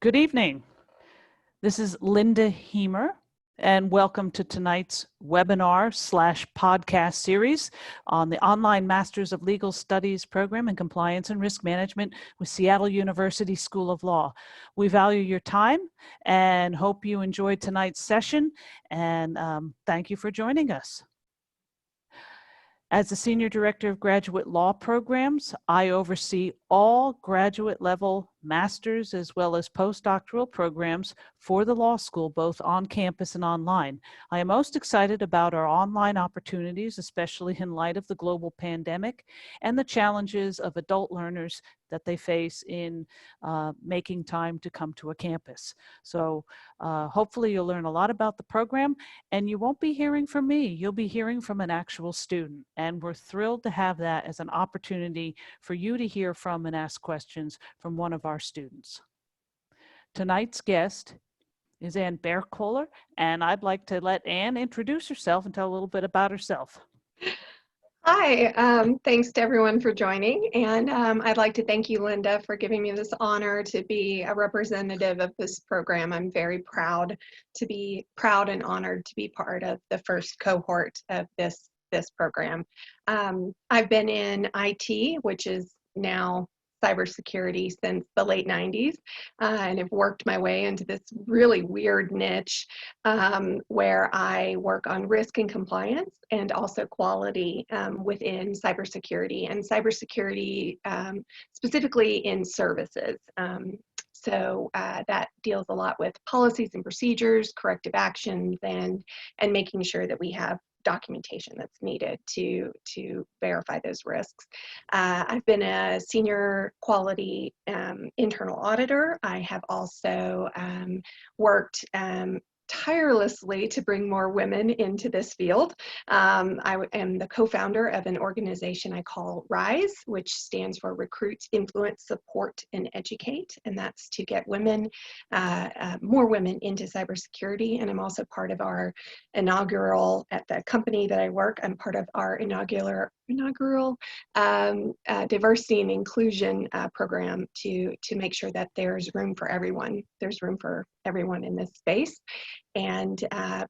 Good evening. This is Linda Hiemer, and welcome to tonight's webinar/podcast series on the Online Masters of Legal Studies program in Compliance and Risk Management with Seattle University School of Law. We value your time and hope you enjoyed tonight's session, and thank you for joining us. As the Senior Director of Graduate Law Programs, I oversee all graduate level master's as well as postdoctoral programs for the law school, both on campus and online. I am most excited about our online opportunities, especially in light of the global pandemic and the challenges of adult learners that they face in making time to come to a campus. So hopefully you'll learn a lot about the program, and you won't be hearing from me. You'll be hearing from an actual student, and we're thrilled to have that as an opportunity for you to hear from and ask questions from one of our students. Tonight's guest is Anne Bayerkohler, and I'd like to let Anne introduce herself and tell a little bit about herself. Hi, thanks to everyone for joining, and I'd like to thank you, Linda, for giving me this honor to be a representative of this program. I'm very proud and honored to be part of the first cohort of this program. I've been in IT, which is now cybersecurity, since the late 90s, and have worked my way into this really weird niche where I work on risk and compliance and also quality within cybersecurity, and cybersecurity specifically in services. So that deals a lot with policies and procedures, corrective actions, and making sure that we have documentation that's needed to verify those risks. I've been a senior quality internal auditor. I have also worked tirelessly to bring more women into this field. I am the co-founder of an organization I call RISE, which stands for Recruit, Influence, Support, and Educate, and that's to get women, more women into cybersecurity. And I'm also part of our inaugural, at the company that I work, I'm part of our inaugural diversity and inclusion program to make sure that there's room for everyone. There's room for everyone in this space, and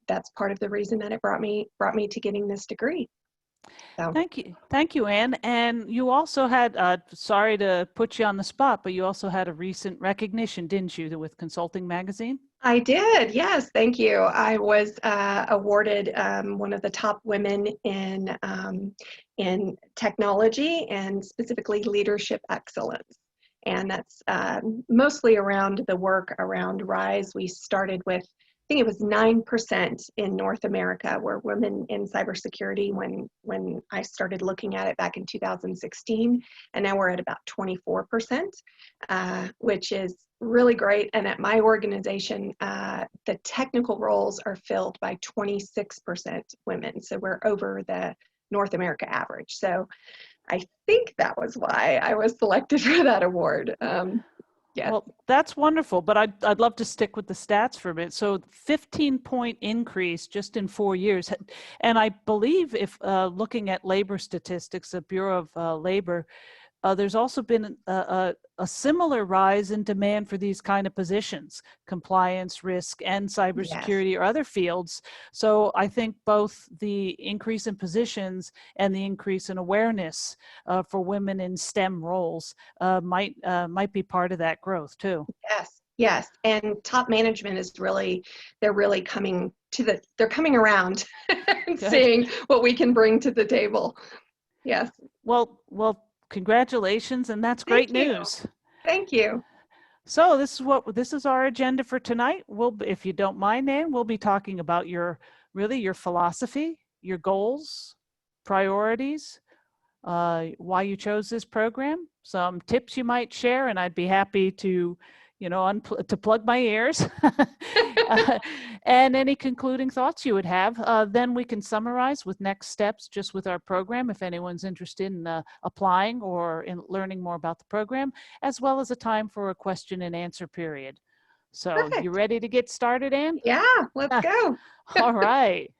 that's part of the reason that it brought me to getting this degree. So. Thank you, Anne. And you also had, sorry to put you on the spot, but you also had a recent recognition, didn't you, with Consulting Magazine? I did, yes, thank you. I was awarded one of the top women in technology, and specifically leadership excellence. And that's mostly around the work around RISE. We started with, I think it was 9% in North America were women in cybersecurity when I started looking at it back in 2016, and now we're at about 24%, which is really great. And at my organization, the technical roles are filled by 26% women, so we're over the North America average. So I think that was why I was selected for that award. Yes. Well, that's wonderful, but I'd love to stick with the stats for a bit. So 15-point increase just in 4 years. And I believe if looking at labor statistics, the Bureau of Labor, there's also been a similar rise in demand for these kind of positions, compliance, risk, and cybersecurity, yes, or other fields. So I think both the increase in positions and the increase in awareness for women in STEM roles might be part of that growth too. Yes, yes, and top management is they're really coming around and seeing what we can bring to the table. Yes. Well. Congratulations, and that's great news. Thank you. So this is our agenda for tonight. If you don't mind, Anne, we'll be talking about your philosophy, your goals, priorities, why you chose this program, some tips you might share, and I'd be happy to to plug my ears, and any concluding thoughts you would have. Then we can summarize with next steps just with our program if anyone's interested in applying or in learning more about the program, as well as a time for a question and answer period. So Perfect. You ready to get started, Anne? Yeah, let's go. All right.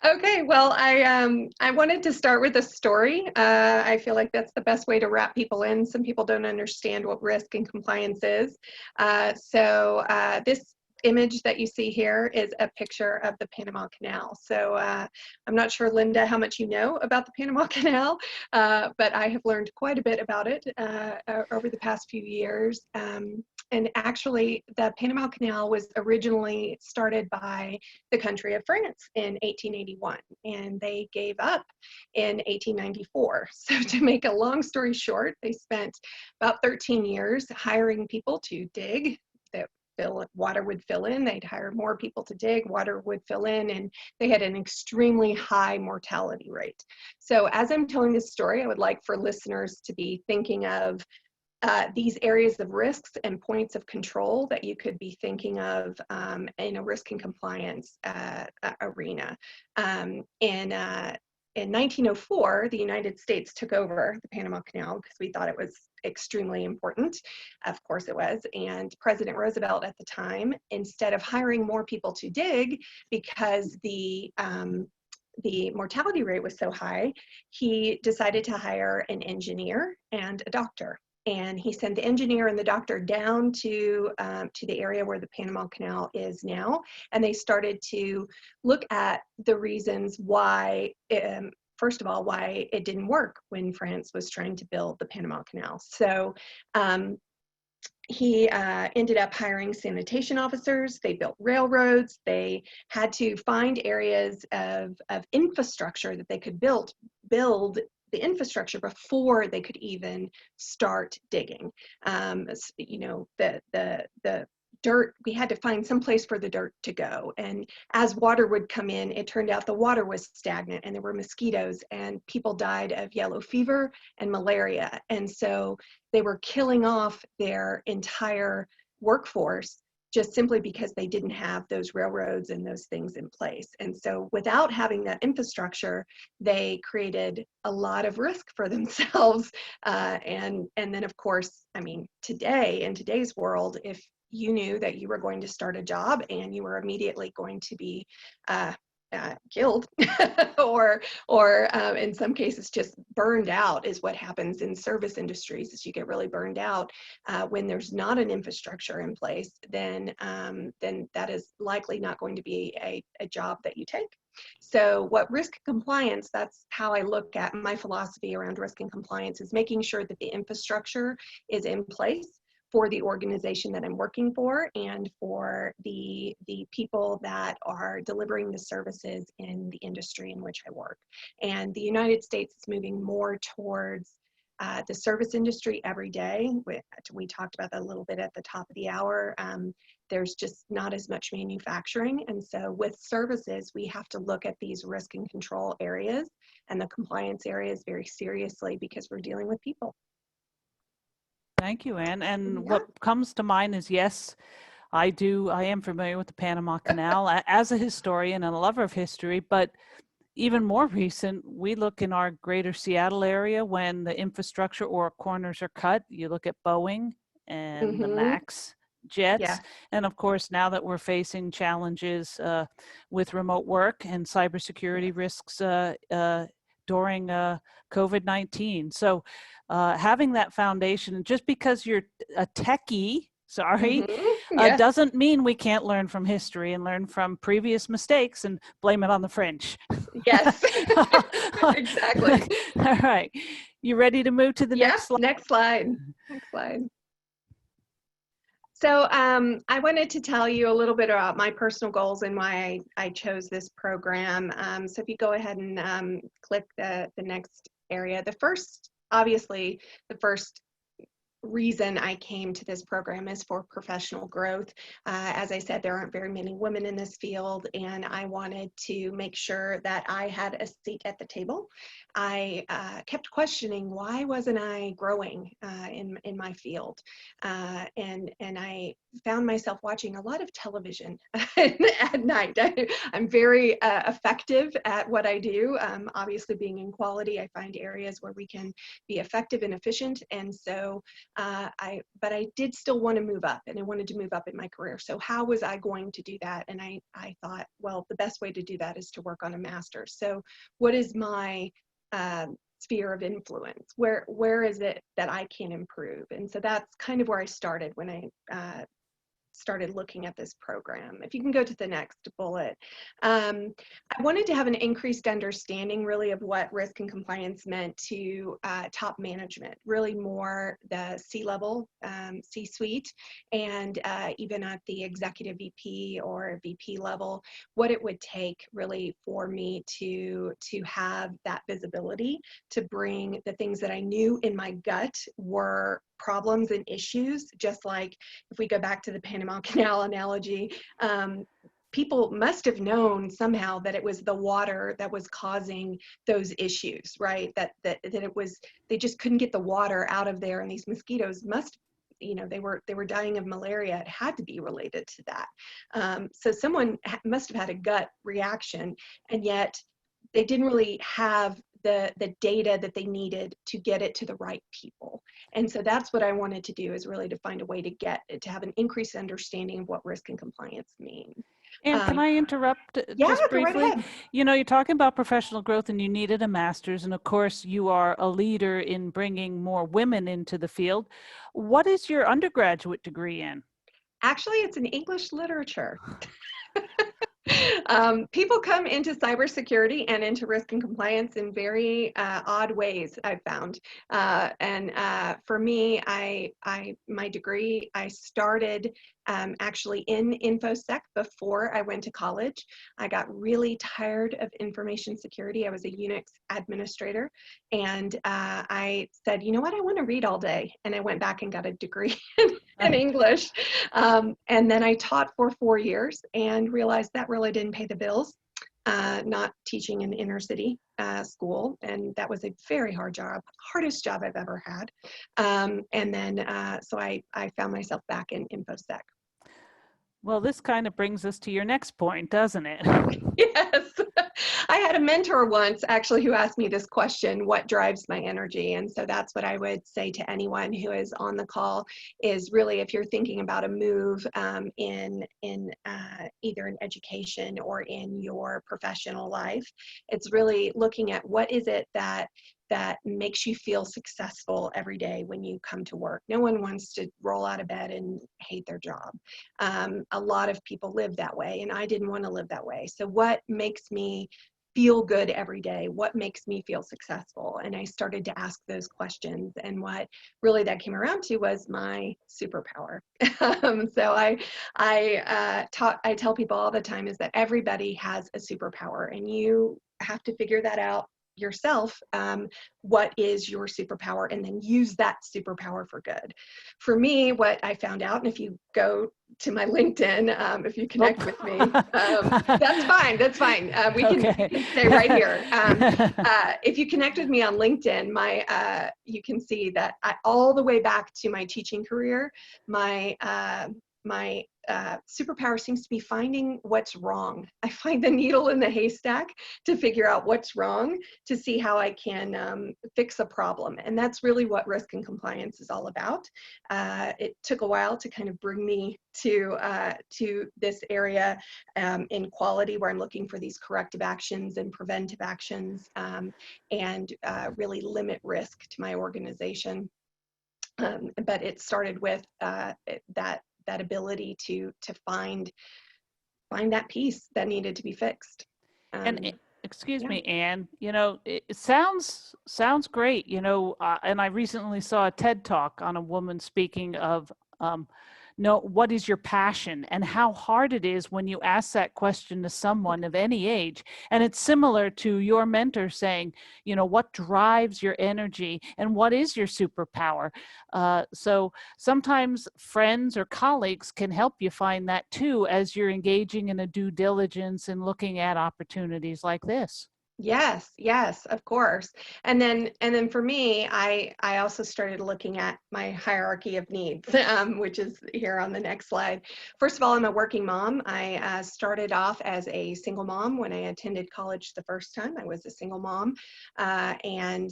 Okay, well, I wanted to start with a story. I feel like that's the best way to wrap people in. Some people don't understand what risk and compliance is. This image that you see here is a picture of the Panama Canal. So I'm not sure, Linda, how much you know about the Panama Canal, but I have learned quite a bit about it over the past few years. And actually, the Panama Canal was originally started by the country of France in 1881, and they gave up in 1894. So to make a long story short, they spent about 13 years hiring people to dig. Water would fill in, they'd hire more people to dig, water would fill in, and they had an extremely high mortality rate. So as I'm telling this story, I would like for listeners to be thinking of these areas of risks and points of control that you could be thinking of in a risk and compliance arena. In 1904, the United States took over the Panama Canal because we thought it was extremely important. Of course it was. And President Roosevelt at the time, instead of hiring more people to dig because the mortality rate was so high, he decided to hire an engineer and a doctor. And he sent the engineer and the doctor down to the area where the Panama Canal is now, and they started to look at the reasons why, first of all, why it didn't work when France was trying to build the Panama Canal. So he ended up hiring sanitation officers. They built railroads. They had to find areas of infrastructure that they could build the infrastructure before they could even start digging. You know, the dirt, we had to find some place for the dirt to go. And as water would come in, it turned out the water was stagnant and there were mosquitoes and people died of yellow fever and malaria. And so they were killing off their entire workforce just simply because they didn't have those railroads and those things in place. And so without having that infrastructure, they created a lot of risk for themselves. And then of course, I mean, today, in today's world, if you knew that you were going to start a job and you were immediately going to be killed or in some cases just burned out is what happens in service industries, is you get really burned out when there's not an infrastructure in place, then that is likely not going to be a job that you take. So what risk compliance, that's how I look at my philosophy around risk and compliance, is making sure that the infrastructure is in place for the organization that I'm working for and for the people that are delivering the services in the industry in which I work. And the United States is moving more towards the service industry every day. We talked about that a little bit at the top of the hour. There's just not as much manufacturing. And so with services, we have to look at these risk and control areas and the compliance areas very seriously because we're dealing with people. Thank you, Anne. And what comes to mind is, yes, I am familiar with the Panama Canal as a historian and a lover of history, but even more recent, we look in our greater Seattle area when the infrastructure or corners are cut. You look at Boeing and the MAX jets. Yeah. And of course, now that we're facing challenges with remote work and cybersecurity risks during COVID-19. So having that foundation, just because you're a techie, doesn't mean we can't learn from history and learn from previous mistakes and blame it on the French. Yes, exactly. All right. You ready to move to the next slide? Next slide. Next slide. So I wanted to tell you a little bit about my personal goals and why I chose this program. So if you go ahead and click the next area, obviously the first reason I came to this program is for professional growth. As I said, there aren't very many women in this field, and I wanted to make sure that I had a seat at the table. I kept questioning, why wasn't I growing in my field? And I found myself watching a lot of television at night. I'm very effective at what I do. Obviously, being in quality, I find areas where we can be effective and efficient. And so but I did still want to move up, and I wanted to move up in my career. So how was I going to do that? And I thought, well, the best way to do that is to work on a master's. So what is my sphere of influence? Where is it that I can improve? And so that's kind of where I started when I started looking at this program. If you can go to the next bullet. I wanted to have an increased understanding really of what risk and compliance meant to top management, really more the C-level, C-suite, and even at the executive VP or VP level, what it would take really for me to have that visibility, to bring the things that I knew in my gut were problems and issues. Just like if we go back to the Panama Canal analogy, people must have known somehow that it was the water that was causing those issues, right? That it was, they just couldn't get the water out of there, and these mosquitoes must, you know, they were dying of malaria. It had to be related to that. So someone must have had a gut reaction, and yet they didn't really have the data that they needed to get it to the right people. And so that's what I wanted to do, is really to find a way to get it, to have an increased understanding of what risk and compliance mean. And can I interrupt Yeah, just go right briefly? ahead. You know, you're talking about professional growth and you needed a master's, and of course you are a leader in bringing more women into the field. What is your undergraduate degree in? Actually, it's in English literature. People come into cybersecurity and into risk and compliance in very odd ways, I've found. For me, my degree, I started actually in InfoSec before I went to college. I got really tired of information security. I was a Unix administrator, and I said, you know what, I want to read all day. And I went back and got a degree in English. And then I taught for 4 years and realized that really didn't pay the bills, not teaching in inner city school. And that was a very hard job, hardest job I've ever had. So I found myself back in InfoSec. Well, this kind of brings us to your next point, doesn't it? Yes. I had a mentor once actually who asked me this question, what drives my energy? And so that's what I would say to anyone who is on the call, is really, if you're thinking about a move in either in education or in your professional life, it's really looking at what is it that makes you feel successful every day when you come to work. No one wants to roll out of bed and hate their job. A lot of people live that way, and I didn't want to live that way. So what makes me feel good every day? What makes me feel successful? And I started to ask those questions, and what really that came around to was my superpower. So I tell people all the time is that everybody has a superpower, and you have to figure that out yourself. What is your superpower, and then use that superpower for good. For me, what I found out, and if you go to my LinkedIn, if you connect with me, that's fine. That's fine. We can stay right here. If you connect with me on LinkedIn, you can see that all the way back to my teaching career, my superpower seems to be finding what's wrong. I find the needle in the haystack to figure out what's wrong, to see how I can fix a problem. And that's really what risk and compliance is all about. It took a while to kind of bring me to this area in quality, where I'm looking for these corrective actions and preventive actions, and really limit risk to my organization. But it started with that ability to find that piece that needed to be fixed. Excuse Yeah. me, Anne, you know, it sounds great, you know, and I recently saw a TED Talk on a woman speaking of, what is your passion, and how hard it is when you ask that question to someone of any age. And it's similar to your mentor saying, you know, what drives your energy and what is your superpower? So sometimes friends or colleagues can help you find that too, as you're engaging in a due diligence and looking at opportunities like this. Yes, yes, of course. And then for me, I also started looking at my hierarchy of needs, which is here on the next slide. First of all, I'm a working mom. I started off as a single mom when I attended college the first time. I was a single mom, and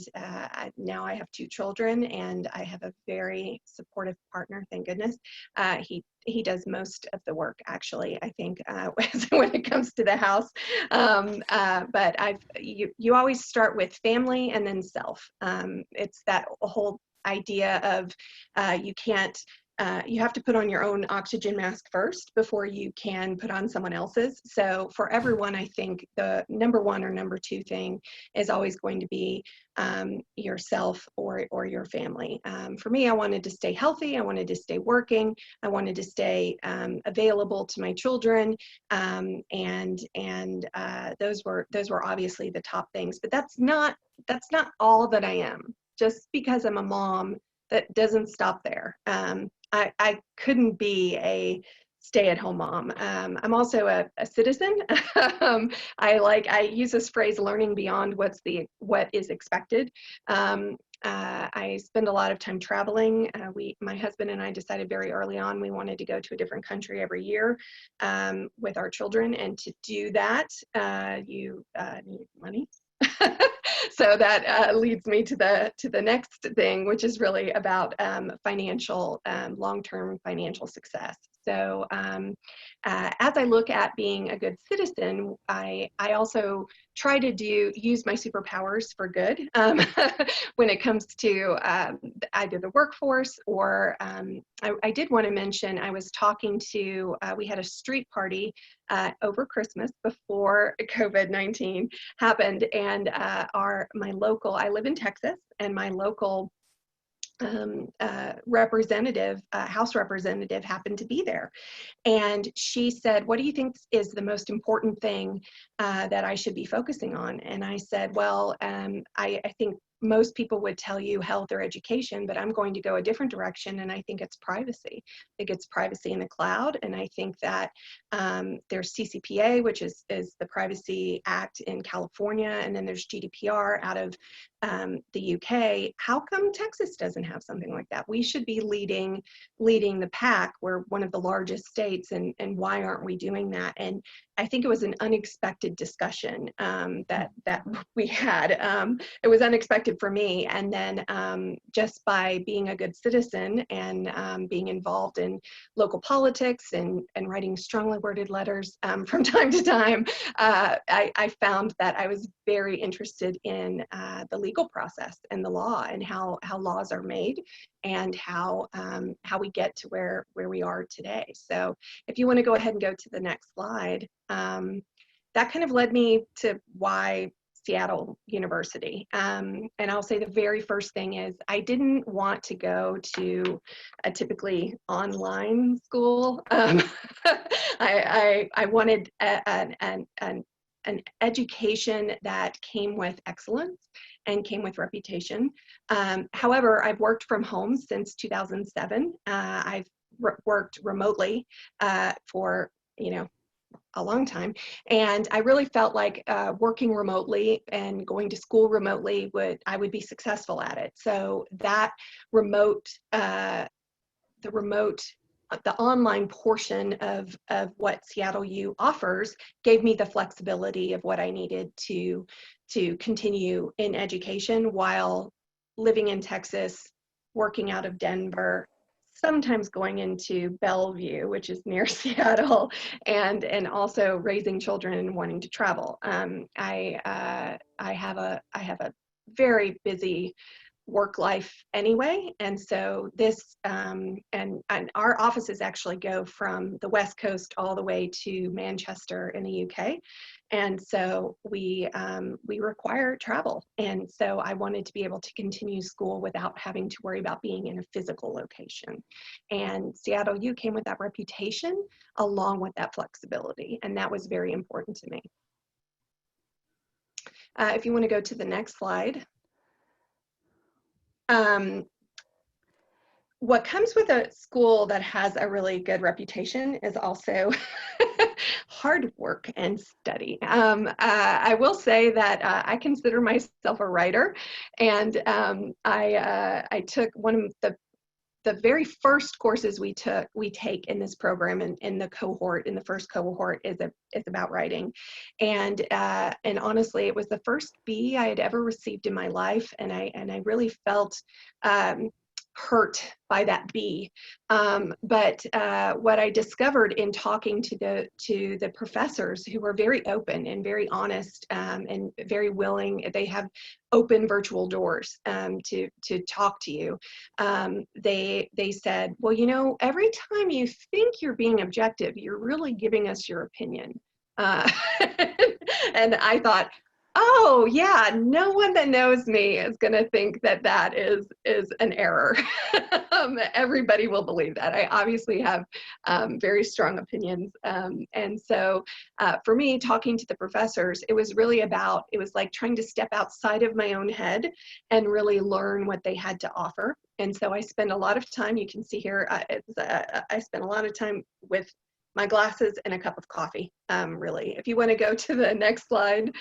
now I have two children, and I have a very supportive partner. Thank goodness. He does most of the work, actually, I think, when it comes to the house. But you always start with family and then self. It's that whole idea of you can't, you have to put on your own oxygen mask first before you can put on someone else's. So for everyone, I think the number one or number two thing is always going to be yourself or your family. For me, I wanted to stay healthy. I wanted to stay working. I wanted to stay available to my children, and those were obviously the top things. But that's not all that I am. Just because I'm a mom, that doesn't stop there. I couldn't be a stay-at-home mom. I'm also a citizen. I use this phrase, learning beyond what is expected. I spend a lot of time traveling. My husband and I decided very early on we wanted to go to a different country every year with our children, and to do that, you need money. So that leads me to the next thing, which is really about long-term financial success. So as I look at being a good citizen, I also try to use my superpowers for good when it comes to either the workforce or I did want to mention, I was talking to, we had a street party over Christmas before COVID-19 happened, and I live in Texas, and my local House representative happened to be there. And she said, "What do you think is the most important thing that I should be focusing on?" And I said, "Well, I think most people would tell you health or education, but I'm going to go a different direction, and I think it's privacy. I think it's privacy in the cloud, and I think that there's CCPA, which is the Privacy Act in California, and then there's GDPR out of the UK. How come Texas doesn't have something like that? We should be leading the pack. We're one of the largest states, and why aren't we doing that?" And I think it was an unexpected discussion that we had. It was unexpected for me, and then just by being a good citizen and being involved in local politics and writing strongly worded letters from time to time, I found that I was very interested in the legal process and the law, and how laws are made, and how we get to where we are today. So if you want to go ahead and go to the next slide, that kind of led me to why Seattle University. And I'll say the very first thing is I didn't want to go to a typically online school. I wanted an education that came with excellence and came with reputation. However, I've worked from home since 2007. I've worked remotely for, a long time. And I really felt like working remotely and going to school remotely I would be successful at it. So that the online portion of what Seattle U offers gave me the flexibility of what I needed to continue in education while living in Texas, working out of Denver, sometimes going into Bellevue, which is near Seattle, and also raising children and wanting to travel. I have a very busy work life anyway, and so this and our offices actually go from the West Coast all the way to Manchester in the UK, and so we require travel, and so I wanted to be able to continue school without having to worry about being in a physical location, and Seattle U came with that reputation along with that flexibility, and that was very important to me. If you want to go to the next slide. What comes with a school that has a really good reputation is also hard work and study. I will say that I consider myself a writer, and I took one of the very first courses we take in this program, and in the first cohort is about writing, and honestly, it was the first B I had ever received in my life, and I really felt hurt by that B. But what I discovered in talking to the professors, who were very open and very honest, and very willing, they have open virtual doors to talk to you. They said, well, you know, every time you think you're being objective, you're really giving us your opinion. And I thought, oh yeah, no one that knows me is going to think that that is an error. Everybody will believe that. I obviously have very strong opinions, and so for me, talking to the professors, it was like trying to step outside of my own head and really learn what they had to offer. And so I spend a lot of time, you can see here, I spent a lot of time with my glasses and a cup of coffee, really. If you want to go to the next slide.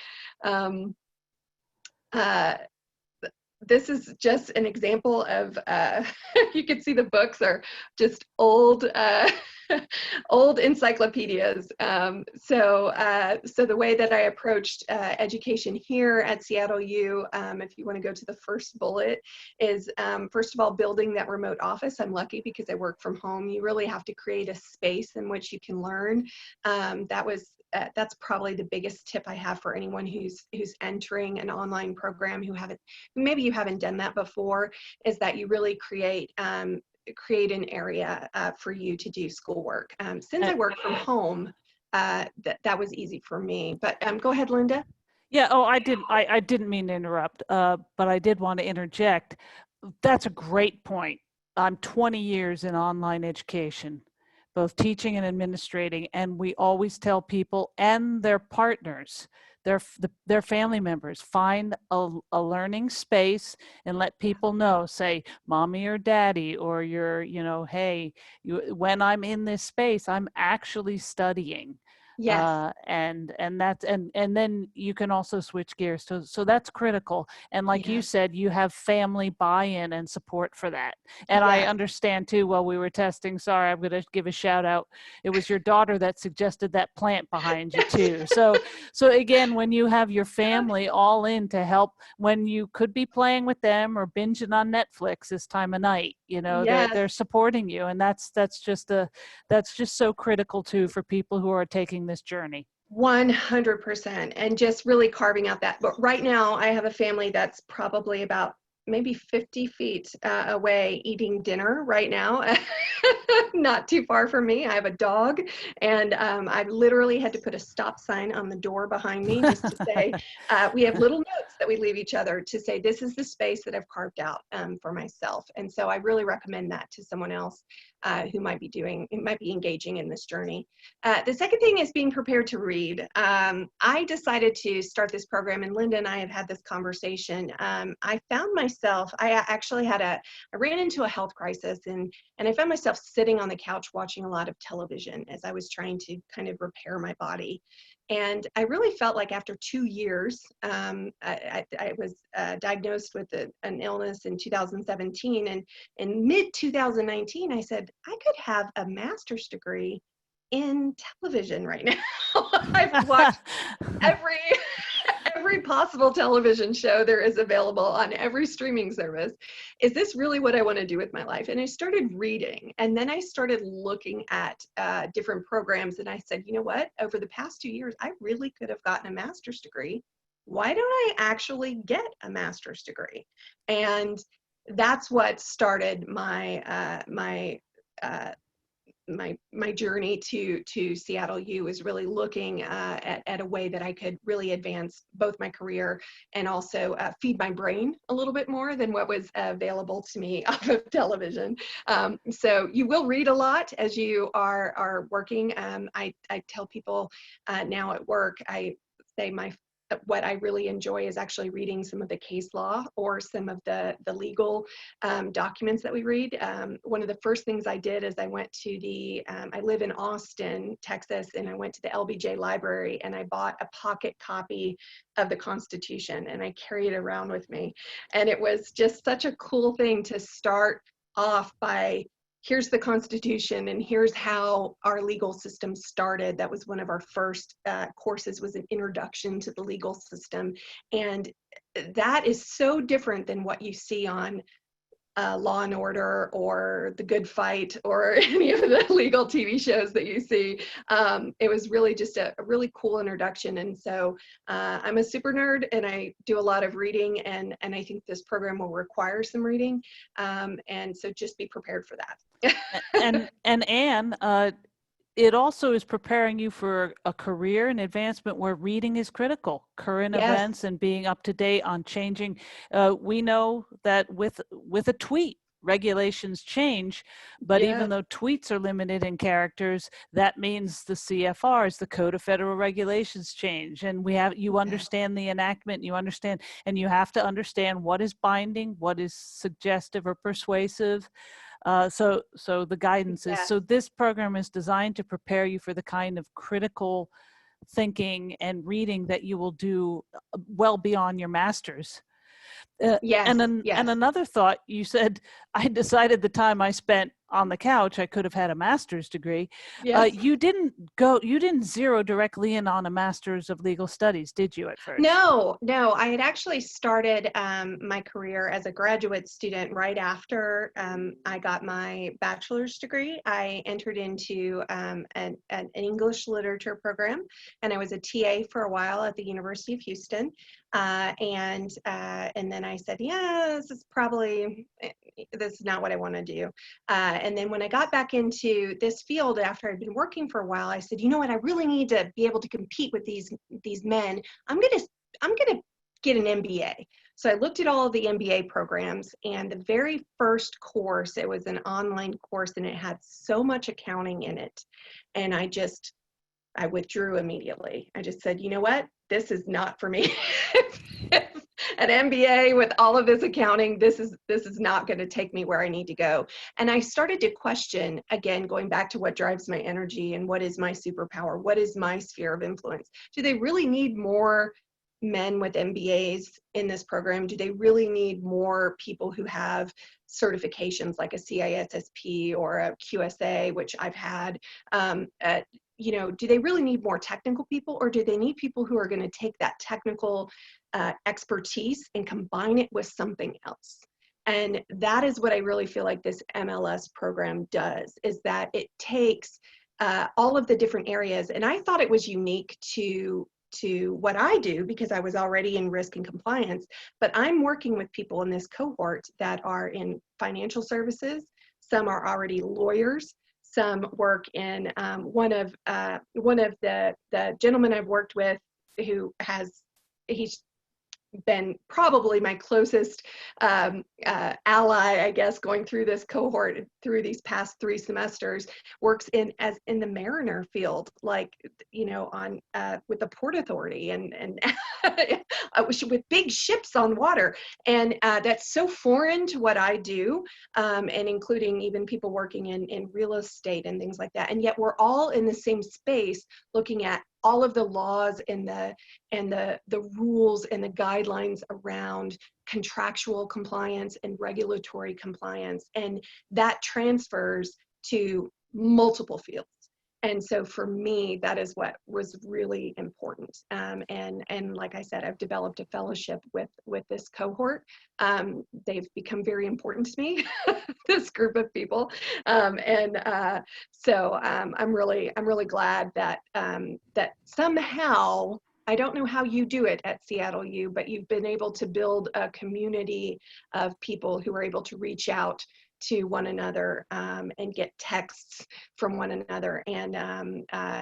This is just an example of, you can see the books are just old, old encyclopedias. So the way that I approached education here at Seattle U, if you want to go to the first bullet, is first of all, building that remote office. I'm lucky because I work from home. You really have to create a space in which you can learn. That's probably the biggest tip I have for anyone who's entering an online program, maybe you haven't done that before, is that you really create an area for you to do schoolwork. Since I work from home, that was easy for me. But go ahead, Linda. Yeah. Oh, I didn't mean to interrupt, but I did want to interject. That's a great point. I'm 20 years in online education, both teaching and administrating, and we always tell people and their partners, their family members, find a learning space and let people know, say mommy or daddy, or hey, when I'm in this space, I'm actually studying. Yes. And then you can also switch gears. So that's critical. And like you Yes. said, you have family buy-in and support for that. And I Yes. understand too, while we were testing, sorry, I'm going to give a shout out. It was your daughter that suggested that plant behind you too. So again, when you have your family all in to help, when you could be playing with them or binging on Netflix this time of night, Yes. they're supporting you. And that's just so critical too for people who are taking this journey. 100%. And just really carving out that. But right now, I have a family that's probably about maybe 50 feet away eating dinner right now. Not too far from me. I have a dog, and I literally had to put a stop sign on the door behind me just to say, we have little notes that we leave each other to say, this is the space that I've carved out for myself. And so I really recommend that to someone else who might be engaging in this journey. The second thing is being prepared to read. I decided to start this program, and Linda and I have had this conversation. I found myself, I ran into a health crisis, and I found myself sitting on the couch watching a lot of television as I was trying to kind of repair my body. And I really felt like after 2 years, I was diagnosed with an illness in 2017, and in mid-2019, I said, I could have a master's degree in television right now. I've watched every possible television show there is available on every streaming service. Is this really what I want to do with my life? And I started reading, and then I started looking at different programs, and I said, you know what? Over the past 2 years, I really could have gotten a master's degree. Why don't I actually get a master's degree? And that's what started my my journey to Seattle U, is really looking at a way that I could really advance both my career and also feed my brain a little bit more than what was available to me off of television. So you will read a lot as you are working. I tell people now at work, I say my what I really enjoy is actually reading some of the case law or some of the legal documents that we read. One of the first things I did is I went to I live in Austin, Texas, and I went to the LBJ library and I bought a pocket copy of the Constitution and I carried it around with me. And it was just such a cool thing to start off by, here's the Constitution and here's how our legal system started. That was one of our first courses, was an introduction to the legal system. And that is so different than what you see on Law and Order or The Good Fight or any of the legal TV shows that you see. It was really just a really cool introduction. And so I'm a super nerd and I do a lot of reading, and I think this program will require some reading. And so just be prepared for that. and Anne, it also is preparing you for a career and advancement where reading is critical, current events and being up to date on changing. We know that with a tweet, regulations change, but even though tweets are limited in characters, that means the CFRs, the Code of Federal Regulations, change. And you understand the enactment, you understand, and you have to understand what is binding, what is suggestive or persuasive. So the guidance is, so this program is designed to prepare you for the kind of critical thinking and reading that you will do well beyond your master's. And another thought, you said, I decided the time I spent on the couch, I could have had a master's degree. You didn't zero directly in on a master's of legal studies, did you, at first? No. I had actually started my career as a graduate student right after I got my bachelor's degree. I entered into an English literature program, and I was a TA for a while at the University of Houston. And then I said, this is not what I want to do. And then when I got back into this field after I'd been working for a while, I said, you know what, I really need to be able to compete with these men. I'm gonna get an MBA. So I looked at all of the MBA programs, and the very first course, it was an online course and it had so much accounting in it. And I withdrew immediately. I just said, you know what, this is not for me. An MBA with all of this accounting, this is not going to take me where I need to go. And I started to question, again, going back to what drives my energy and what is my superpower, what is my sphere of influence? Do they really need more men with MBAs in this program? Do they really need more people who have certifications like a CISSP or a QSA, which I've had? Do they really need more technical people, or do they need people who are going to take that technical expertise and combine it with something else? And that is what I really feel like this MLS program does, is that it takes all of the different areas. And I thought it was unique to what I do because I was already in risk and compliance, but I'm working with people in this cohort that are in financial services. Some are already lawyers. Some work in one of the gentlemen I've worked with, he's been probably my closest ally, I guess, going through this cohort through these past 3 semesters, works in the mariner field, like, on with the Port Authority and with big ships on water. And that's so foreign to what I do, and including even people working in real estate and things like that. And yet we're all in the same space looking at all of the laws and the rules and the guidelines around contractual compliance and regulatory compliance. And that transfers to multiple fields. And so for me, that is what was really important. And like I said, I've developed a fellowship with this cohort. They've become very important to me, this group of people. So I'm really glad that that somehow, I don't know how you do it at Seattle U, but you've been able to build a community of people who are able to reach out to one another and get texts from one another. And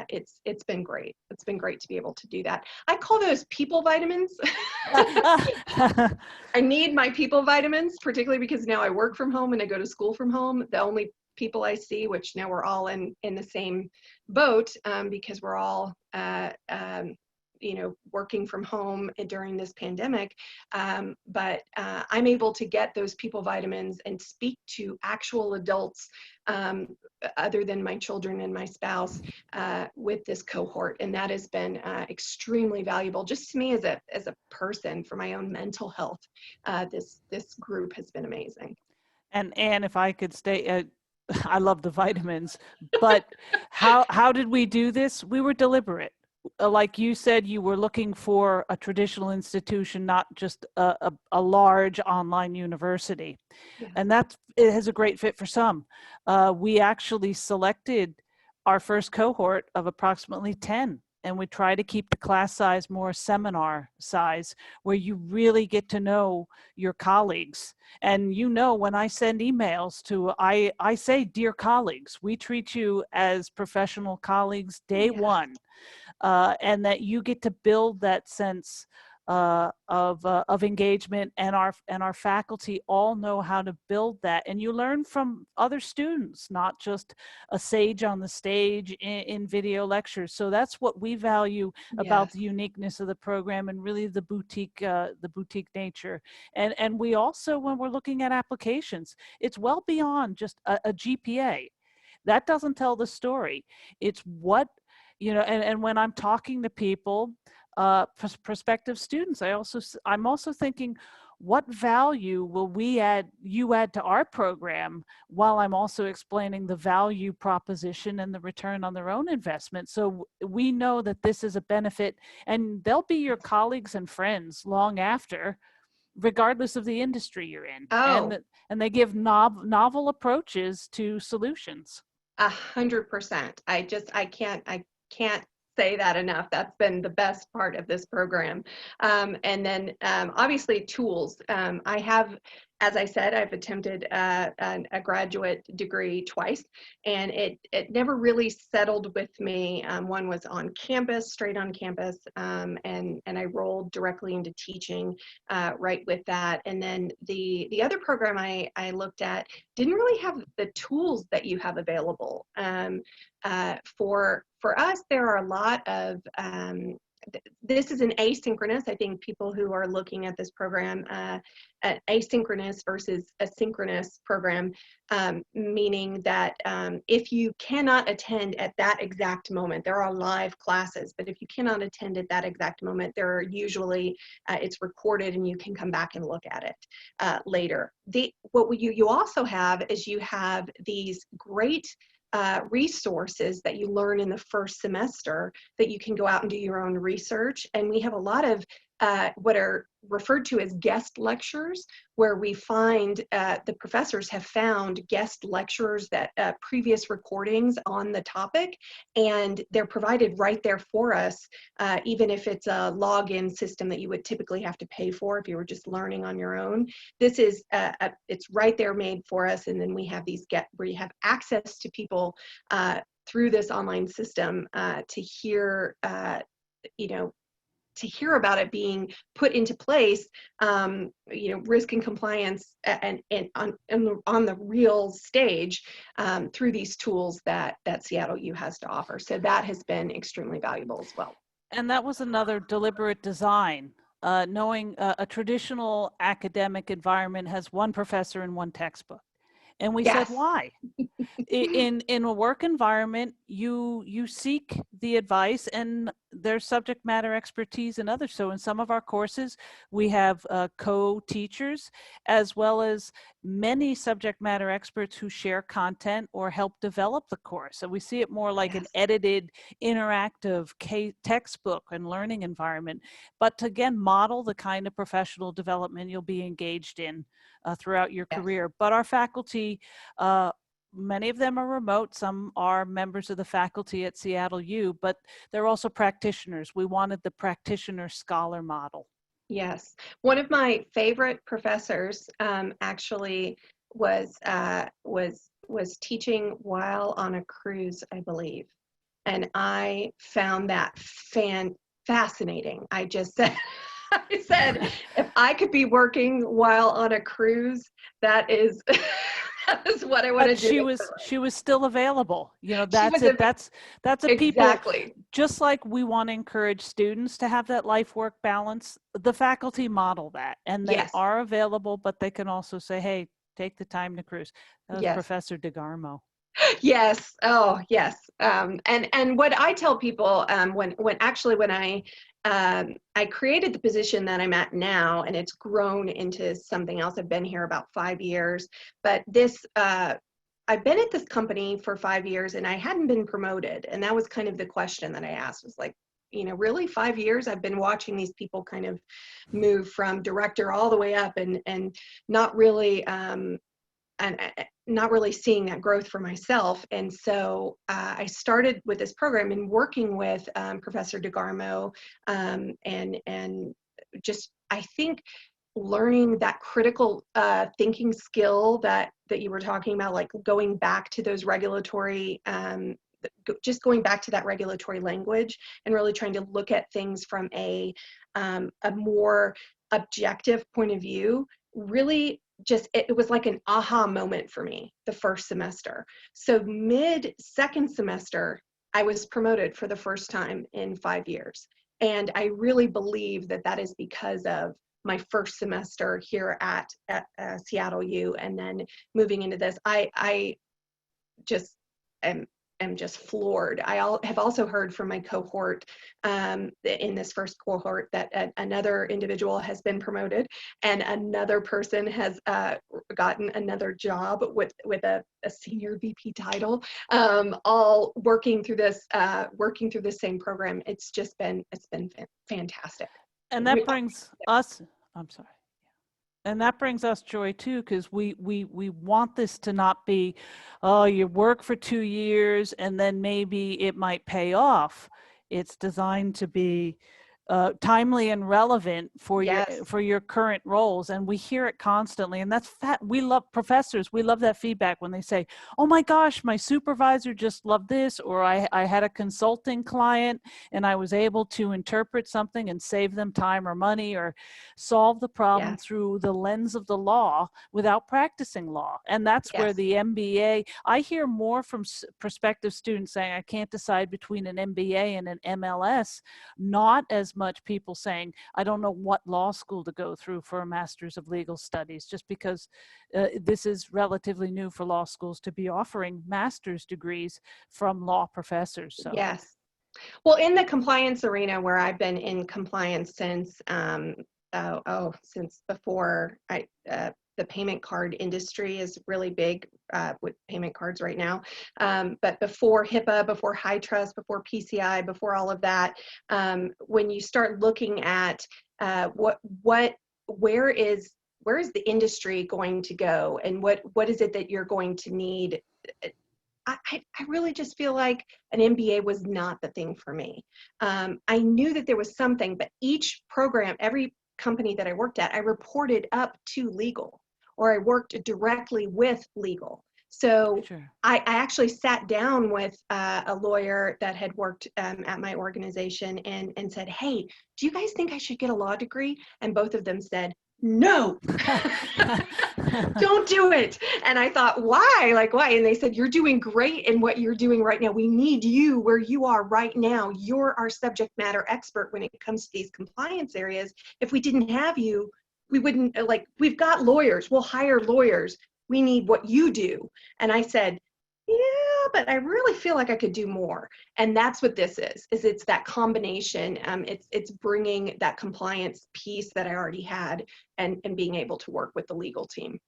it's been great. It's been great to be able to do that. I call those people vitamins. I need my people vitamins, particularly because now I work from home and I go to school from home. The only people I see, which now we're all in the same boat, because we're all working from home during this pandemic. But I'm able to get those people vitamins and speak to actual adults other than my children and my spouse with this cohort. And that has been extremely valuable just to me as a person for my own mental health. This group has been amazing. And Anne, if I could stay, I love the vitamins, but how did we do this? We were deliberate. Like you said, you were looking for a traditional institution, not just a large online university. Yeah. And it has a great fit for some. We actually selected our first cohort of approximately 10, and we try to keep the class size more seminar size, where you really get to know your colleagues. And when I send emails I say, dear colleagues, we treat you as professional colleagues day one. And that you get to build that sense of engagement, and our faculty all know how to build that, and you learn from other students, not just a sage on the stage in video lectures. So that's what we value about Yes. the uniqueness of the program, and really the boutique nature. And we also, when we're looking at applications, it's well beyond just a GPA. That doesn't tell the story. It's what, and when I'm talking to people, prospective students, I'm also thinking, what value will you add to our program, while I'm also explaining the value proposition and the return on their own investment. So we know that this is a benefit, and they'll be your colleagues and friends long after, regardless of the industry you're in. Oh, And they give novel approaches to solutions. 100%. I can't say that enough. That's been the best part of this program. And then obviously tools. I have, as I said, I've attempted a graduate degree twice, and it never really settled with me. One was on campus, straight on campus, and I rolled directly into teaching right with that. And then the other program I looked at didn't really have the tools that you have available. For us, there are a lot of this is an asynchronous. I think people who are looking at this program, asynchronous versus a synchronous program, meaning that if you cannot attend at that exact moment, there are live classes, but if you cannot attend at that exact moment, there are usually, it's recorded and you can come back and look at it later. What you also have is you have these great resources that you learn in the first semester that you can go out and do your own research. And we have a lot of what are referred to as guest lectures, where we find the professors have found guest lecturers that previous recordings on the topic, and they're provided right there for us, even if it's a login system that you would typically have to pay for if you were just learning on your own. This is it's right there made for us, and then we have these where you have access to people through this online system to hear to hear about it being put into place, risk and compliance and on the real stage through these tools that Seattle U has to offer. So that has been extremely valuable as well. And that was another deliberate design. Knowing a traditional academic environment has one professor and one textbook. And we said, Yes. why? In a work environment, you seek the advice, and there's subject matter expertise in others. So in some of our courses, we have co-teachers, as well as many subject matter experts who share content or help develop the course. So we see it more like an edited, interactive textbook and learning environment, but to again model the kind of professional development you'll be engaged in throughout your career. But our faculty, many of them are remote. Some are members of the faculty at Seattle U, but they're also practitioners. We wanted the practitioner scholar model. Yes. One of my favorite professors actually was teaching while on a cruise, I believe. And I found that fascinating. I just said, I said, if I could be working while on a cruise, that is That is what I want to But do. she was still available. You know, She that's was it. That's a people, exactly. just like we want to encourage students to have that life work balance, the faculty model that, and they Yes. are available, but they can also say, hey, take the time to cruise. That was Yes. Professor DeGarmo. Yes. Oh, yes. And what I tell people when I created the position that I'm at now, and it's grown into something else. I've been here about 5 years, but I've been at this company for 5 years, and I hadn't been promoted, and that was kind of the question that I asked. Was like, really 5 years? I've been watching these people kind of move from director all the way up, and not really. And not really seeing that growth for myself. And so I started with this program and working with Professor DeGarmo, and just, I think, learning that critical thinking skill that you were talking about, like going back to those regulatory, just going back to that regulatory language and really trying to look at things from a more objective point of view, really just, it was like an aha moment for me the first semester. So mid second semester, I was promoted for the first time in 5 years. And I really believe that that is because of my first semester here at Seattle U, and then moving into this. I just am just floored. Have also heard from my cohort, in this first cohort, that another individual has been promoted, and another person has gotten another job with a senior VP title, all working through this same program. It's been fantastic. And that brings us, I'm sorry. And that brings us joy too, because we want this to not be, oh, you work for 2 years and then maybe it might pay off. It's designed to be timely and relevant for Yes. your current roles, and we hear it constantly. And that's we love professors. We love that feedback when they say, "Oh my gosh, my supervisor just loved this," or I had a consulting client and I was able to interpret something and save them time or money or solve the problem Yes. through the lens of the law without practicing law. And that's where Yes. the MBA. I hear more from prospective students saying, "I can't decide between an MBA and an MLS." Not as much people saying, I don't know what law school to go through for a master's of legal studies, just because this is relatively new for law schools to be offering master's degrees from law professors. So. Yes. Well, in the compliance arena, where I've been in compliance since since before the payment card industry is really big with payment cards right now. But before HIPAA, before high trust, before PCI, before all of that, when you start looking at where is the industry going to go, and what is it that you're going to need? I really just feel like an MBA was not the thing for me. I knew that there was something, but each program, every company that I worked at, I reported up to legal, or I worked directly with legal. So Sure. I actually sat down with a lawyer that had worked at my organization, and said, "Hey, do you guys think I should get a law degree?" And both of them said, "No." Don't do it. And I thought, why? Like, why? And they said, "You're doing great in what you're doing right now. We need you where you are right now. You're our subject matter expert when it comes to these compliance areas. If we didn't have you, we wouldn't, like, we've got lawyers. We'll hire lawyers. We need what you do." And I said, yeah, but I really feel like I could do more. And that's what this is it's that combination. It's bringing that compliance piece that I already had, and being able to work with the legal team.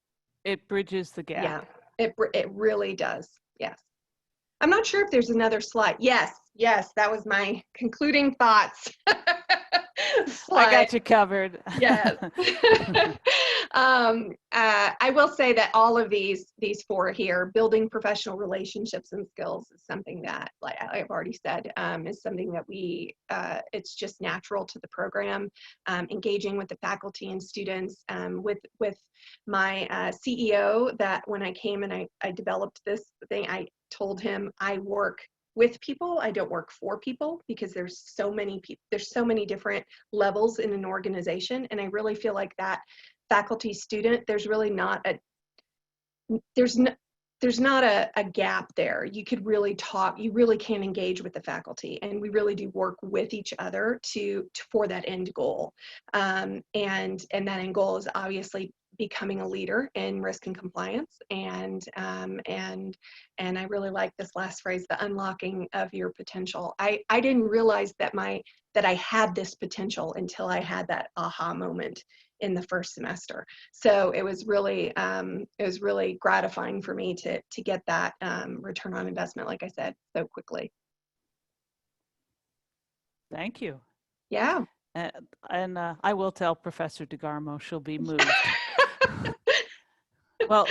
It bridges the Yeah, gap. it really does. Yes. I'm not sure if there's another slide. Yes, that was my concluding thoughts. I Slide. got you covered. Yes. I will say that all of these four here, building professional relationships and skills, is something that, like I've already said, is something that it's just natural to the program. Engaging with the faculty and students, with my CEO, that when I came and I developed this thing, I told him I work with people. I don't work for people, because there's so many people, there's so many different levels in an organization. And I really feel like that faculty student, there's really not there's no, there's not a gap there. You could really talk, you really can engage with the faculty, and we really do work with each other for that end goal. And that end goal is obviously becoming a leader in risk and compliance. And I really like this last phrase, the unlocking of your potential. I didn't realize that I had this potential until I had that aha moment in the first semester. So it was really gratifying for me to get that return on investment, like I said, so quickly. Thank you. Yeah. And I will tell Professor DeGarmo she'll be moved. Well,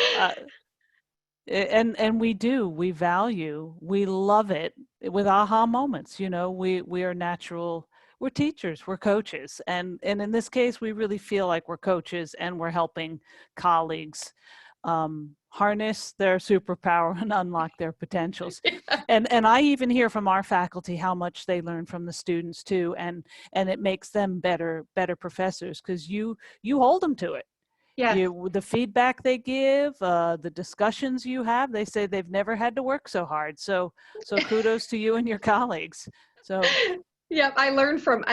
and we value, we love it with aha moments. You know, we are natural, we're teachers, we're coaches. And in this case, we really feel like we're coaches and we're helping colleagues harness their superpower and unlock their potentials. Yeah. And I even hear from our faculty how much they learn from the students too. And it makes them better professors, because you hold them to it. Yes. The feedback they give, the discussions you have, they say they've never had to work so hard. So kudos to you and your colleagues. So yeah, I learned from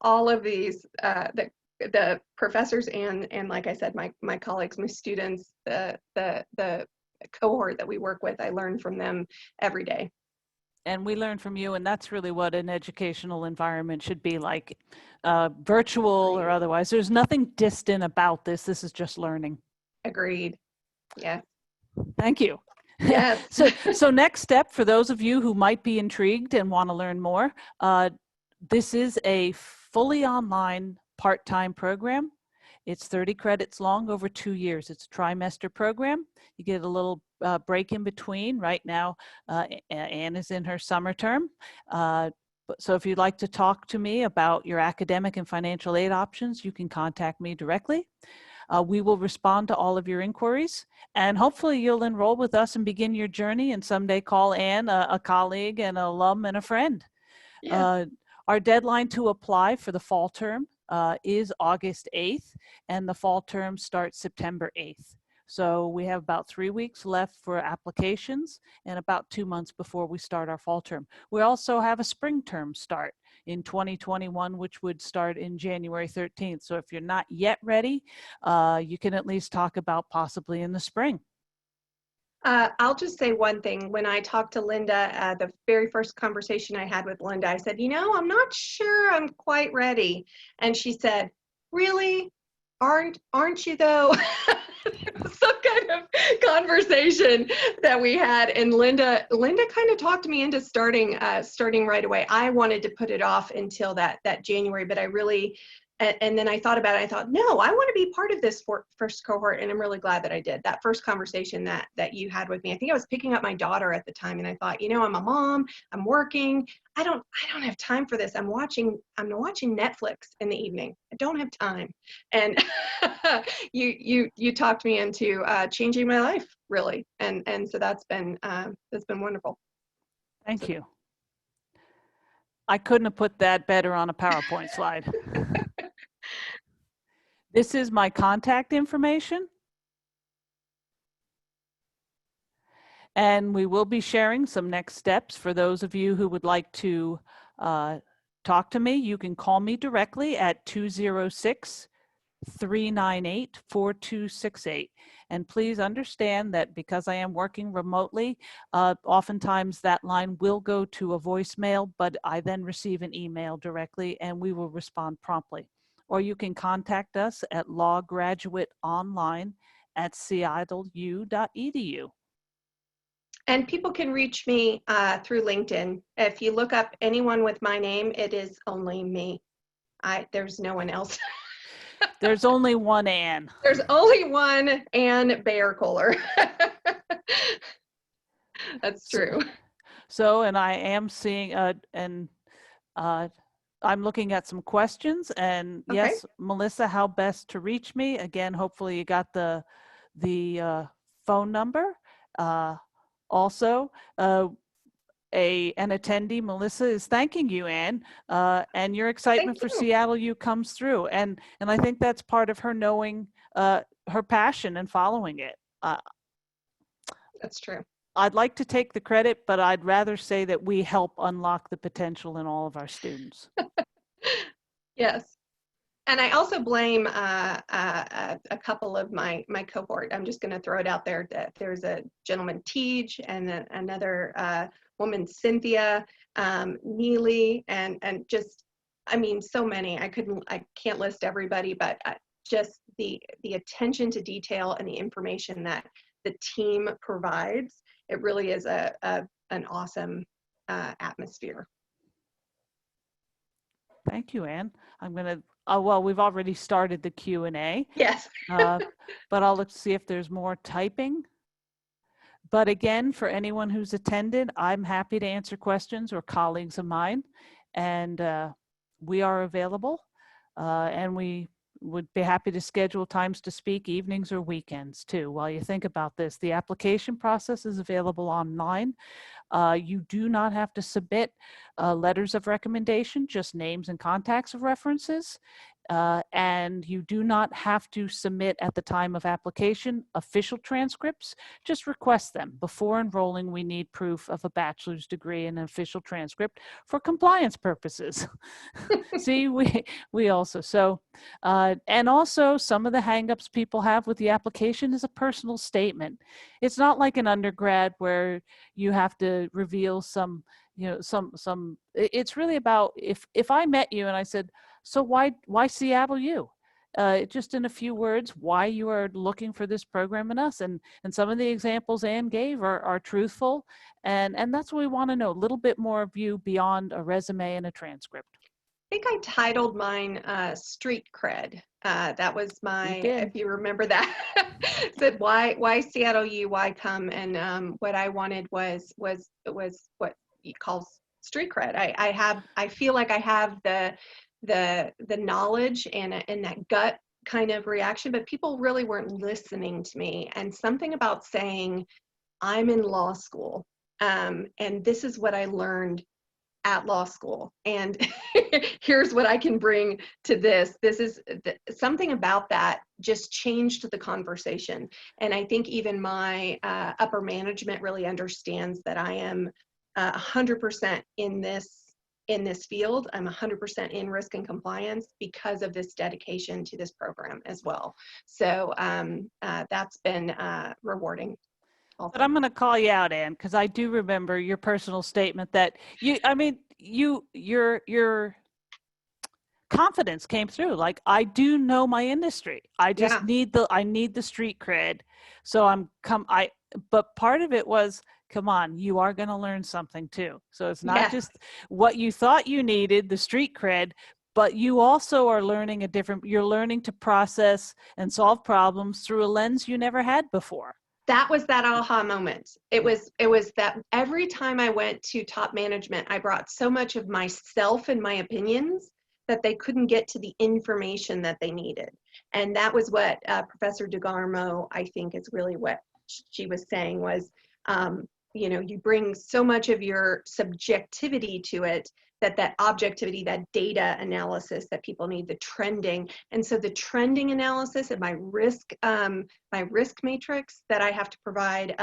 all of these, the professors and like I said, my colleagues, my students, the cohort that we work with. I learn from them every day. And we learn from you, and that's really what an educational environment should be like, virtual or otherwise. There's nothing distant about this. This is just learning. Agreed. Yeah. Thank you. Yes. So next step, for those of you who might be intrigued and want to learn more, this is a fully online part-time program. It's 30 credits long over 2 years. It's a trimester program. You get a little break in between. Right now, Anne is in her summer term. So if you'd like to talk to me about your academic and financial aid options, you can contact me directly. We will respond to all of your inquiries, and hopefully you'll enroll with us and begin your journey, and someday call Anne a colleague and an alum and a friend. Yeah. Our deadline to apply for the fall term is August 8th, and the fall term starts September 8th. So we have about 3 weeks left for applications and about 2 months before we start our fall term. We also have a spring term start in 2021, which would start in January 13th. So if you're not yet ready, you can at least talk about possibly in the spring. I'll just say one thing. When I talked to Linda, the very first conversation I had with Linda, I said, I'm not sure I'm quite ready. And she said, really? Aren't you though? Some kind of conversation that we had, and Linda kind of talked me into starting right away. I wanted to put it off until that January, but I really, and then I thought about it. I thought, no, I want to be part of this first cohort, and I'm really glad that I did. That first conversation that you had with me, I think I was picking up my daughter at the time, and I thought, I'm a mom, I'm working, I don't have time for this. I'm watching Netflix in the evening. I don't have time. And you talked me into changing my life, really, and so that's been wonderful. Thank you. I couldn't have put that better on a PowerPoint slide. This is my contact information. And we will be sharing some next steps for those of you who would like to talk to me. You can call me directly at 206-398-4268. And please understand that because I am working remotely, oftentimes that line will go to a voicemail, but I then receive an email directly and we will respond promptly. Or you can contact us at lawgraduateonline@seattleu.edu. And people can reach me through LinkedIn. If you look up anyone with my name, it is only me. There's no one else. There's only one Anne. There's only one Anne Bayerkohler. That's true. So, and I am seeing, I'm looking at some questions, and okay. Yes, Melissa, how best to reach me? Again, hopefully you got the phone number. Also, an attendee, Melissa, is thanking you, Anne, and your excitement for Seattle U comes through, and I think that's part of her knowing her passion and following it. That's true. I'd like to take the credit, but I'd rather say that we help unlock the potential in all of our students. Yes. And I also blame a couple of my cohort. I'm just going to throw it out there that there's a gentleman, Tej, and then another woman, Cynthia, Neely, and just, I mean, so many. I can't list everybody, but just the attention to detail and the information that the team provides. It really is an awesome atmosphere. Thank you, Anne. I'm going to, well, we've already started the Q&A, Yes. but I'll look to see if there's more typing. But again, for anyone who's attended, I'm happy to answer questions, or colleagues of mine, and we are available, and we would be happy to schedule times to speak evenings or weekends too. While you think about this, the application process is available online. You do not have to submit letters of recommendation, just names and contacts of references. And you do not have to submit at the time of application official transcripts, just request them. Before enrolling, we need proof of a bachelor's degree and an official transcript for compliance purposes. See, we also, so, and also some of the hangups people have with the application is a personal statement. It's not like an undergrad where you have to reveal some, you know, it's really about if I met you and I said, so why Seattle U? Just in a few words, why you are looking for this program in us. And some of the examples Anne gave are truthful. And that's what we want to know, a little bit more of you beyond a resume and a transcript. I think I titled mine Street Cred. That was my, if you remember that, said why Seattle U, why come? And what I wanted was what you call street cred. I feel like I have the knowledge and that gut kind of reaction, but people really weren't listening to me. And something about saying, I'm in law school, and this is what I learned at law school, and here's what I can bring to this. This is something about that just changed the conversation. And I think even my upper management really understands that I am 100% in this field. I'm 100% in risk and compliance because of this dedication to this program as well. So that's been rewarding. Also. But I'm going to call you out, Anne, because I do remember your personal statement that your confidence came through. Like, I do know my industry. I just need the street cred. So but part of it was, come on, you are going to learn something too. So it's not just what you thought you needed, the street cred, but you also are learning you're learning to process and solve problems through a lens you never had before. That was that aha moment. It was that every time I went to top management, I brought so much of myself and my opinions that they couldn't get to the information that they needed. And that was what Professor DeGarmo, I think, is really what she was saying was, you bring so much of your subjectivity to it, that objectivity, that data analysis that people need, the trending. And so the trending analysis and my risk matrix that I have to provide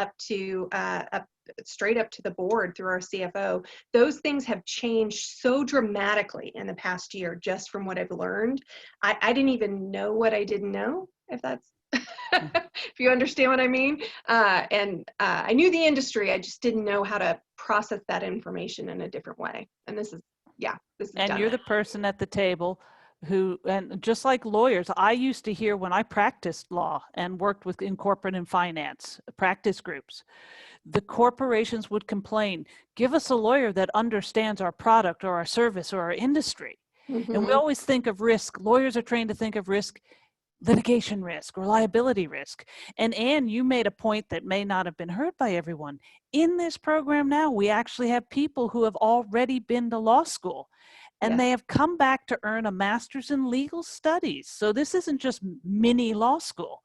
straight up to the board through our CFO, those things have changed so dramatically in the past year, just from what I've learned. I didn't even know what I didn't know, if that's, if you understand what I mean. And I knew the industry, I just didn't know how to process that information in a different way. And this is and you're the person at the table who, and just like lawyers, I used to hear when I practiced law and worked in corporate and finance practice groups, the corporations would complain, give us a lawyer that understands our product or our service or our industry. Mm-hmm. And we always think of risk. Lawyers are trained to think of risk, litigation risk or liability risk. And Anne, you made a point that may not have been heard by everyone. In this program now, we actually have people who have already been to law school, and they have come back to earn a master's in legal studies. So this isn't just mini law school.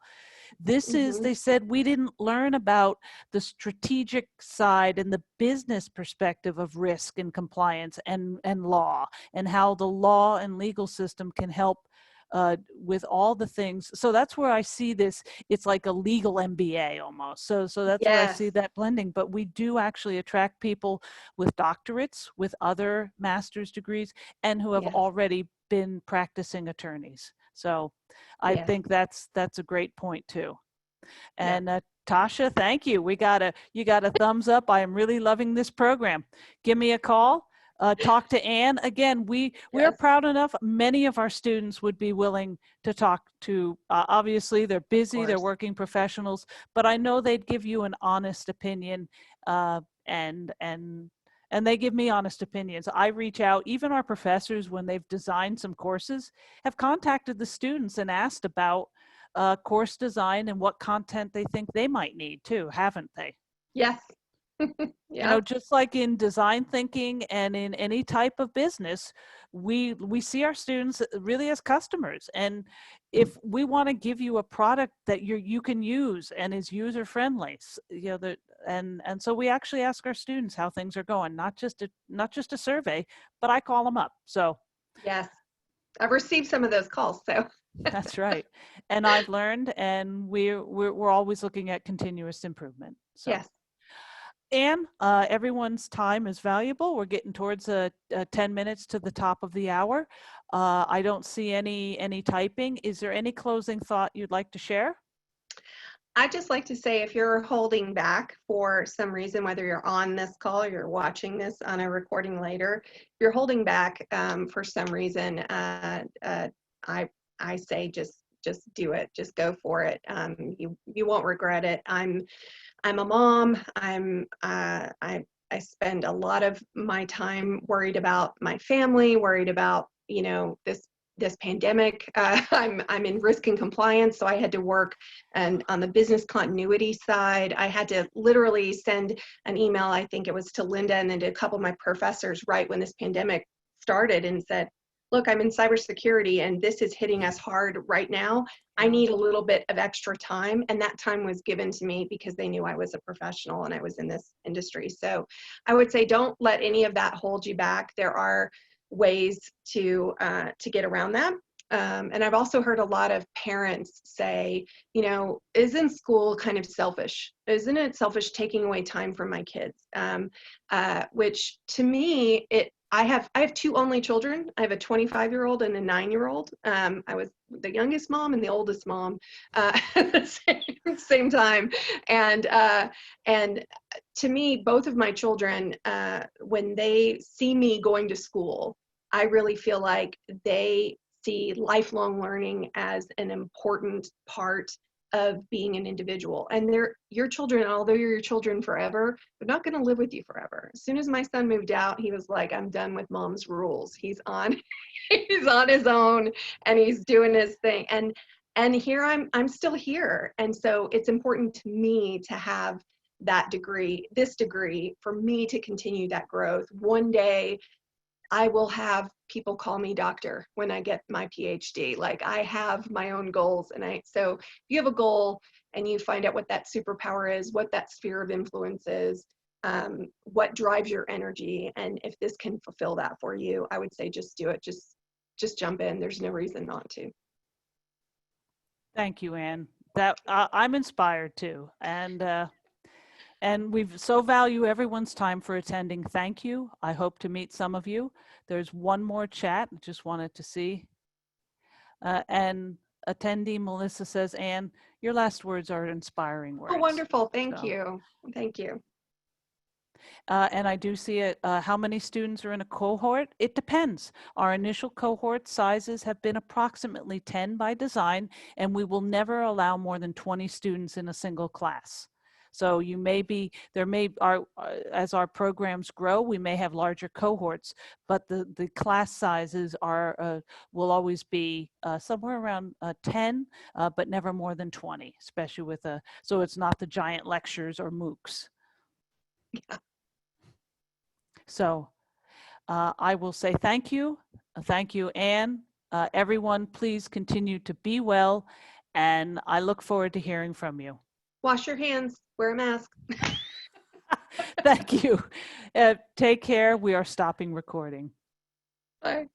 This is, they said, we didn't learn about the strategic side and the business perspective of risk and compliance and law, and how the law and legal system can help with all the things. So that's where I see this. It's like a legal MBA almost. So that's where I see Yes. that blending. But we do actually attract people with doctorates, with other master's degrees, and who have Yes. already been practicing attorneys. So I Yes. think that's a great point too. Yeah. And Tasha, thank you. You got a thumbs up. I am really loving this program. Give me a call. Talk to Anne. Again, we are Yes. proud enough. Many of our students would be willing to talk to, obviously they're Of busy, they're course. working professionals, but I know they'd give you an honest opinion, and they give me honest opinions. I reach out, even our professors, when they've designed some courses, have contacted the students and asked about course design and what content they think they might need too, haven't they? Yes. You know, Yep. just like in design thinking and in any type of business, we see our students really as customers. And if we want to give you a product that you can use and is user friendly, you know, and so we actually ask our students how things are going, not just a survey, but I call them up. So Yes. I've received some of those calls, so that's right. And I've learned, and we're always looking at continuous improvement. So. yes. Anne, everyone's time is valuable. We're getting towards 10 minutes to the top of the hour. I don't see any typing. Is there any closing thought you'd like to share? I'd just like to say if you're holding back for some reason, whether you're on this call or you're watching this on a recording later, if you're holding back for some reason, I say just do it. Just go for it. You won't regret it. I'm a mom. I spend a lot of my time worried about my family, worried about, you know, this pandemic. I'm in risk and compliance, so I had to work and on the business continuity side. I had to literally send an email, I think it was to Linda and then to a couple of my professors right when this pandemic started and said, look, I'm in cybersecurity and this is hitting us hard right now. I need a little bit of extra time. And that time was given to me because they knew I was a professional and I was in this industry. So I would say don't let any of that hold you back. There are ways to get around that. And I've also heard a lot of parents say, you know, isn't school kind of selfish? Isn't it selfish taking away time from my kids? Which to me, I have two only children. I have a 25-year-old and a 9-year-old. I was the youngest mom and the oldest mom at the same time. And to me, both of my children, when they see me going to school, I really feel like they see lifelong learning as an important part of being an individual. And they're your children, although you're your children forever, they're not going to live with you forever. As soon as my son moved out, he was like, I'm done with mom's rules. He's on he's on his own and he's doing his thing. And here I'm still here. And so it's important to me to have that degree, this degree, for me to continue that growth. One day I will have people call me doctor when I get my PhD. Like I have my own goals. So if you have a goal and you find out what that superpower is, what that sphere of influence is, what drives your energy, and if this can fulfill that for you, I would say just do it. Just jump in. There's no reason not to. Thank you, Anne. That I'm inspired too, and we so value everyone's time for attending. Thank you. I hope to meet some of you. There's one more chat. Just wanted to see. And attendee Melissa says, Anne, your last words are inspiring words. Oh, wonderful. Thank So, you. Thank you. and I do see it. How many students are in a cohort? It depends. Our initial cohort sizes have been approximately 10 by design, and we will never allow more than 20 students in a single class. So you may be, there may, as our programs grow, we may have larger cohorts, but the class sizes will always be somewhere around 10, but never more than 20, especially with so it's not the giant lectures or MOOCs. Yeah. So I will say thank you. Thank you, Anne. Everyone, please continue to be well, and I look forward to hearing from you. Wash your hands, wear a mask. Thank you. Take care. We are stopping recording. Bye.